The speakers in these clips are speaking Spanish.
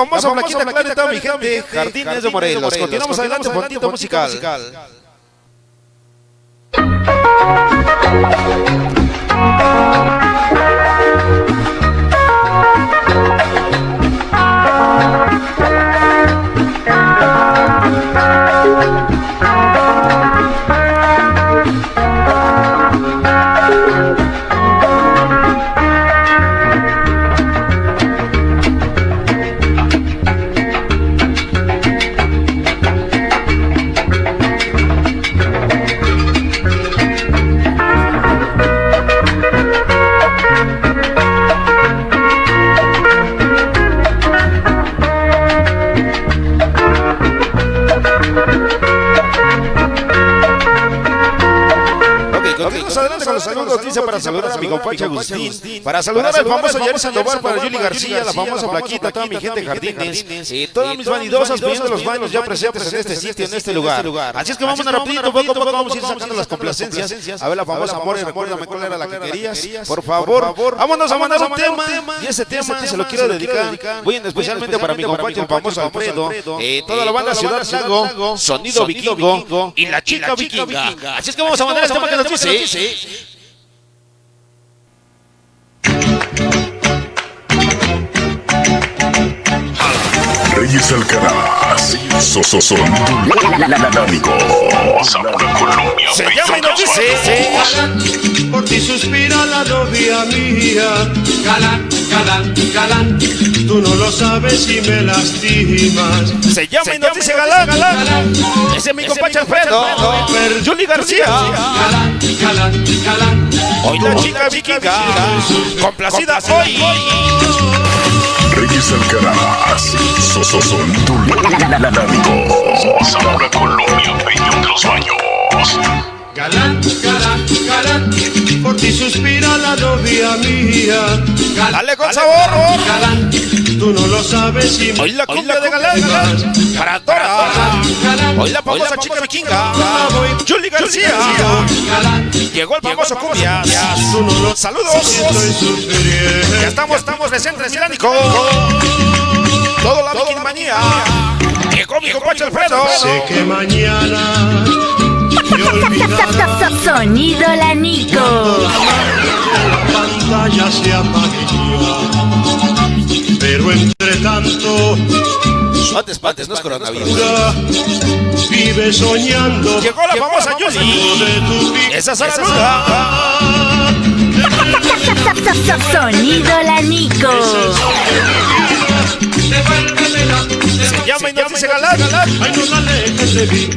Vamos a Flaquita Clarita, mi gente, Jardines de Morelos. Continuamos adelante, fondito musical. Continuamos adelante con los saludos, dice para saludar a mi compadre Agustín, para saludar al famoso Yair Sandoval, para Yuli García, la famosa Flaquita, toda mi gente Jardines, y todas mis vanidosas pidiendo los baños ya presentes en este sitio, en este lugar. Así es que vamos a rapidito, poco a poco vamos a ir sacando las complacencias. A ver la famosa More, recuérdame cuál era la que querías, por favor. Vámonos a mandar un tema, y ese tema se lo quiero dedicar muy especialmente para mi compadre el famoso Alfredo, toda la banda Ciudad Lago, Sonido Vikingo y la chica vikinga. Así es que vamos a mandar este tema que nos dice. Reyes Alcaraz, Sonido Lámico, Zamora, Colombia. Se llama y nos dice: por ti suspira la novia mía. Galán, galán, galán, tú no lo sabes y me lastimas. Se llama y nos dice Galán. Ese es mi compadre Alfredo, Yuli García. Galán, galán, galán. Hoy la chica vikinga, complacida hoy. Reyes Alcaraz, Sonido Lámico, Zamora, Colombia, Peñón de los Baños. Galán, galán, galán, por ti suspira la novia mía. Galán, dale con sabor. Galán, tú no lo sabes y hoy la cumbia de Galán, para Dora. Hoy la famosa chica vikinga, Yuli García. Llegó el famoso cumbia. Saludos. Ya estamos presentes, Milánico. Todo la vikinmanía. Llegó mi compadre Alfredo. Sé que mañana Sonido Lámico. La pantalla se apaga, pero entre tanto No te espantes, no es coronavirus. vive soñando. Llegó la famosa Yuli. Esa es la saluda. Sonido Lámico. Se llama y nos dice Galán. Ay, no la alejes de mí.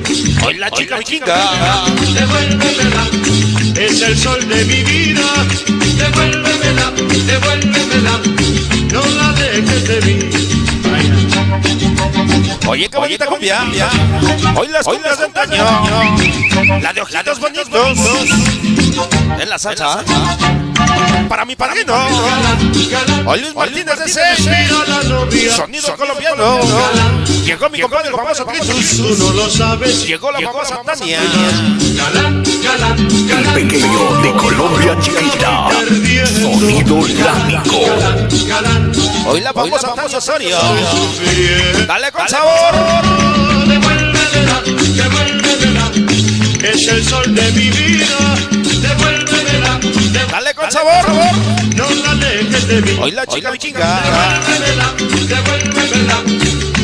Hoy la chica vikinga. Devuélvemela, es el sol de mi vida. Devuélvemela, devuélvemela, no la dejes de mí. Oye, qué bonita cumbia. Hoy las cumbias de antaño. La de ojitos bonitos. En la salsa. Para mi padrino. Hoy Luis Martínez de C. Sonido colombiano. Llegó mi compadre el famoso Critus. Tú no lo sabes. Llegó la famosa Tania. Galán, galán, El galán. pequeño de Colombia chiquita, Sonido Lámico. Galán, Hoy la famosa Tania Osorio. bien. Dale con sabor. Devuélvemela, devuélvemela, es el sol de mi vida. Devuélvemela, Dale con sabor. no la alejes de mí. Hoy la chica vikinga. Devuélvemela, devuélvemela,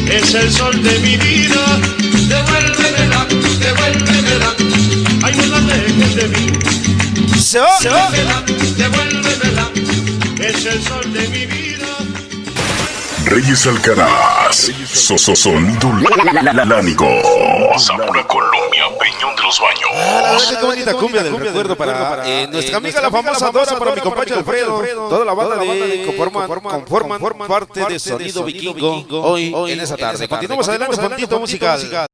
es el sol de mi vida. Devuélvemela, devuélvemela, ay, no la alejes de mí. Se va. Devuélvemela, devuélvemela, es el sol de mi vida. Reyes Alcaraz, Sonido Lámico, Zamora, Colombia, Peñón de los Baños. La verdad que qué bonita cumbia del recuerdo para nuestra amiga la famosa Dora, para mi compadre Alfredo, toda la banda de conforman parte de Sonido Vikingo hoy en esa tarde. Continuamos adelante, fondito musical.